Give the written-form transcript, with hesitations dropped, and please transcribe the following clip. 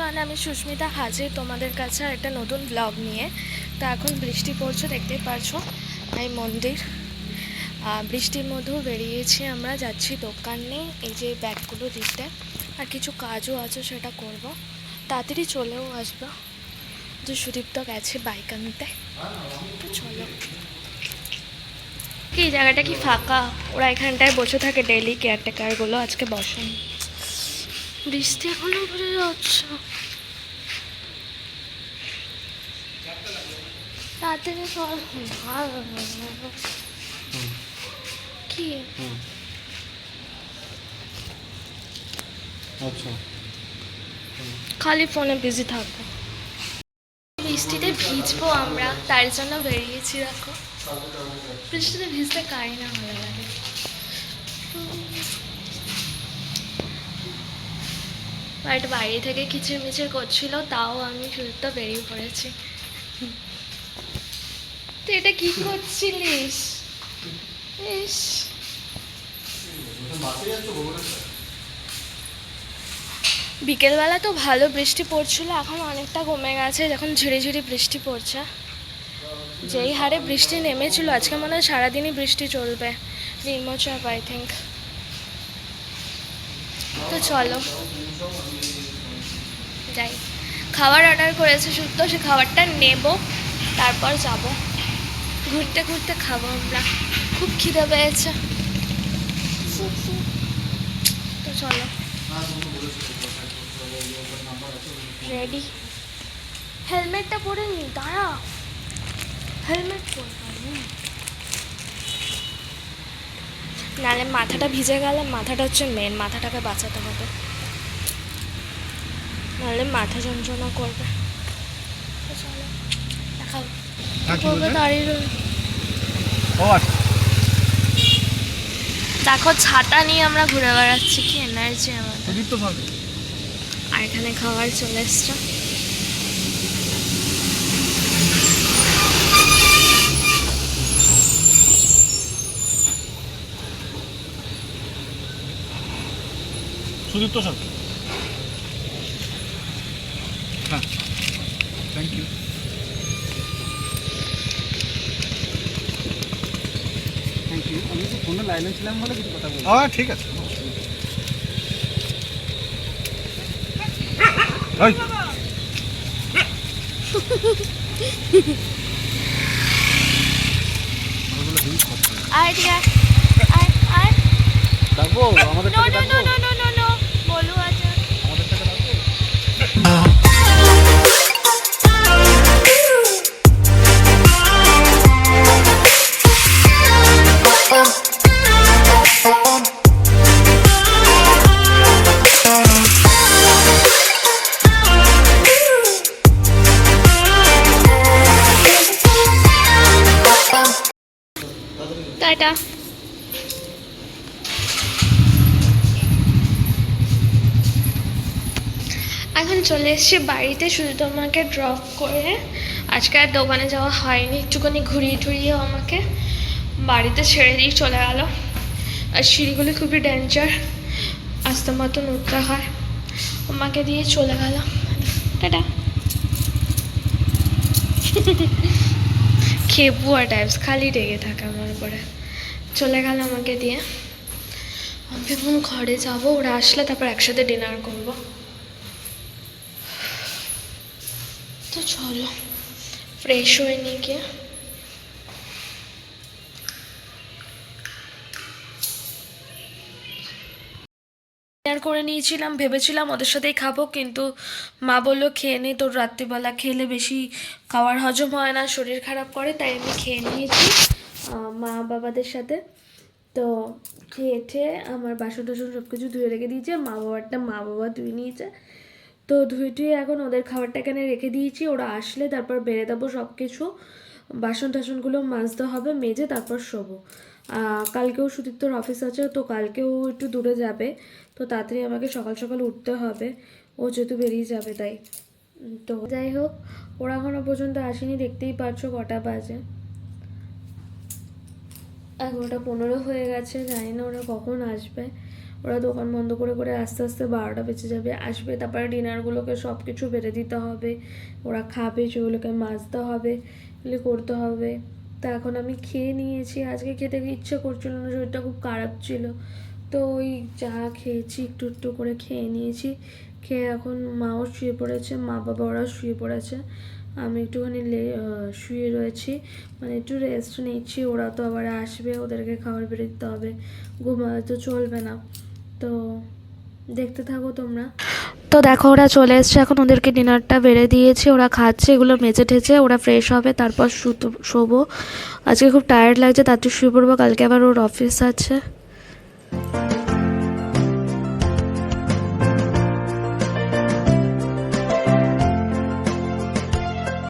Everyone, আমি সুস্মিতা হাজির তোমাদের কাছে একটা নতুন ব্লগ নিয়ে। তো এখন বৃষ্টি পড়ছে, দেখতেই পারছো। এই মন্দির, বৃষ্টির মধ্যেও বেরিয়েছি আমরা, যাচ্ছি দোকানে এই যে ব্যাগগুলো দিতে, আর কিছু কাজও আছে সেটা করব। তাড়াতাড়ি চলেও আসবো, যে সুদীপ্ত গেছে বাইক আনতে। তো চলো। কি জায়গাটা কি ফাঁকা, ওরা এখানটায় বসে থাকে ডেইলি, কেয়ারটেকারগুলো আজকে বসেন। বৃষ্টি এখনো পড়ে যাচ্ছে। তাড়াতাড়ি চল। কি আচ্ছা, খালি ফোনে বিজি থাকবো। বৃষ্টিতে ভিজবো আমরা, তার জন্য বেরিয়েছি। দেখো বৃষ্টিতে ভিজতে কারই না ভালো লাগে। বাট বাইরে থেকে কিচিরমিচির করছিল, তাও আমি শুধু তো বেরিয়ে পড়েছি। তো এটা কি করছিলিস? ইস, বিকেলবেলা তো ভালো বৃষ্টি পড়ছিল, এখন অনেকটা কমে গেছে, এখন ঝিরিঝিরি বৃষ্টি পড়ছে। যেই হারে বৃষ্টি নেমেছিল, আজকে মনে হয় সারাদিনই বৃষ্টি চলবে, নিম্নচাপ আই থিঙ্ক। তো চলো যাই। খাবার অর্ডার করেছে শুধু, সে খাবারটা নেব, তারপর যাব। ঘুরতে ঘুরতে খাবো আমরা, খুব খিদে পেয়েছে। তো চলো, রেডি। হেলমেটটা পরে নি, দাঁড়া, হেলমেট পরবো। নাহলে মাথাটা ভিজে গেলে, মাথাটা হচ্ছে মেন, মাথাটাকে বাঁচাতে হবে, নাহলে মাথা যন্ত্রণা করবে। তো চলো, দেখাও করবে দাঁড়িয়ে রয়ে। দেখো ছাতা নিয়ে আমরা ঘুরে বেড়াচ্ছি, কি এনার্জি আমাদের। আর এখানে খাবার চলে এসছে। সুদীপ্ত স্যার, হ্যাঁ, থ্যাংক ইউ। Thank you. আমি তো ফোনে লাইনে ছিলাম বলে কিছু কথা বলি। হ্যাঁ, ঠিক আছে। ওই আয় ঠিক আছে, আয় আয়। ডাকবো আমাদের no no no no no no no, বলু আছে। আমাদের টাকা ডাকবো। টাটা। এখন চলে এসেছি বাড়িতে, শুধু তোমাকে ড্রপ করে। আজকে আর দোকানে যাওয়া হয়নি, একটুখানি ঘুরিয়ে টুরিয়ে আমাকে বাড়িতে ছেড়ে দিয়ে চলে গেল। আর সিঁড়িগুলো খুবই ডেঞ্জার, আস্তে মতন উঠতে হয়, আমাকে দিয়ে চলে গেল। টাটা। খেপুয়া টাইপস, খালি রেগে থাকে আমার উপরে। চলে গেল আমাকে দিয়ে। আমি এখন ঘরে যাবো, ওরা আসলে তারপর একসাথে ডিনার করবো। তো চলো ফ্রেশ হয়ে নিয়ে গিয়ে ডিনার করে নিয়েছিলাম, ভেবেছিলাম ওদের সাথেই খাবো, কিন্তু মা বললো খেয়ে নে, তোর রাত্রিবেলা খেলে বেশি খাওয়ার হজম হয় না, শরীর খারাপ করে, তাই আমি খেয়ে নিয়েছি মা বাবাদের সাথে। তো খেয়ে ঠেয়ে আমার বাসন টাসন সব কিছু ধুয়ে রেখে দিয়েছে, মা বাবারটা মা বাবা ধুয়ে নিয়েছে। তো ধুয়ে টুয়ে এখন ওদের খাবারটা এখানে রেখে দিয়েছি, ওরা আসলে তারপর বেড়ে দেবো সব কিছু, বাসন টাসনগুলো মাজতে হবে, মেজে তারপর শোবো। কালকেও সুদীপ্তর অফিস আছে, তো কালকেও একটু দূরে যাবে, তো তাড়াতাড়ি আমাকে সকাল সকাল উঠতে হবে, ও যেহেতু বেরিয়ে যাবে তাই। তো যাই হোক, ওরা এখনো পর্যন্ত আসেনি, দেখতেই পাচ্ছ কটা বাজে, 11:15 হয়ে গেছে, জানি না ওরা কখন আসবে। ওরা দোকান বন্ধ করে করে আস্তে আস্তে 12টা বেজে যাবে, আসবে, তারপরে ডিনারগুলোকে সব কিছু বেড়ে দিতে হবে, ওরা খাবে, সেগুলোকে মাজতে হবে, এগুলি করতে হবে। তো এখন আমি খেয়ে নিয়েছি, আজকে খেতে ইচ্ছে করছিল না, শরীরটা খুব খারাপ ছিল, তো ওই চা খেয়েছি, একটু একটু করে খেয়ে নিয়েছি। খেয়ে এখন মাও শুয়ে পড়েছে, মা বাবা ওরা শুয়ে পড়েছে, আমি একটুখানি শুয়ে রয়েছি, মানে একটু রেস্ট নিচ্ছি। ওরা তো আবার আসবে, ওদেরকে খাবার বেড়ে দিতে হবে, ঘুমালে তো চলবে না। তো দেখতে থাকো তোমরা। তো দেখো ওরা চলে এসছে, এখন ওদেরকে ডিনারটা বেড়ে দিয়েছি, ওরা খাচ্ছে, এগুলো মেজে ঠেচে ওরা ফ্রেশ হবে, তারপর শোবো। আজকে খুব টায়ার্ড লাগছে, তার শুয়ে পড়বো, কালকে আবার ওর অফিস আছে।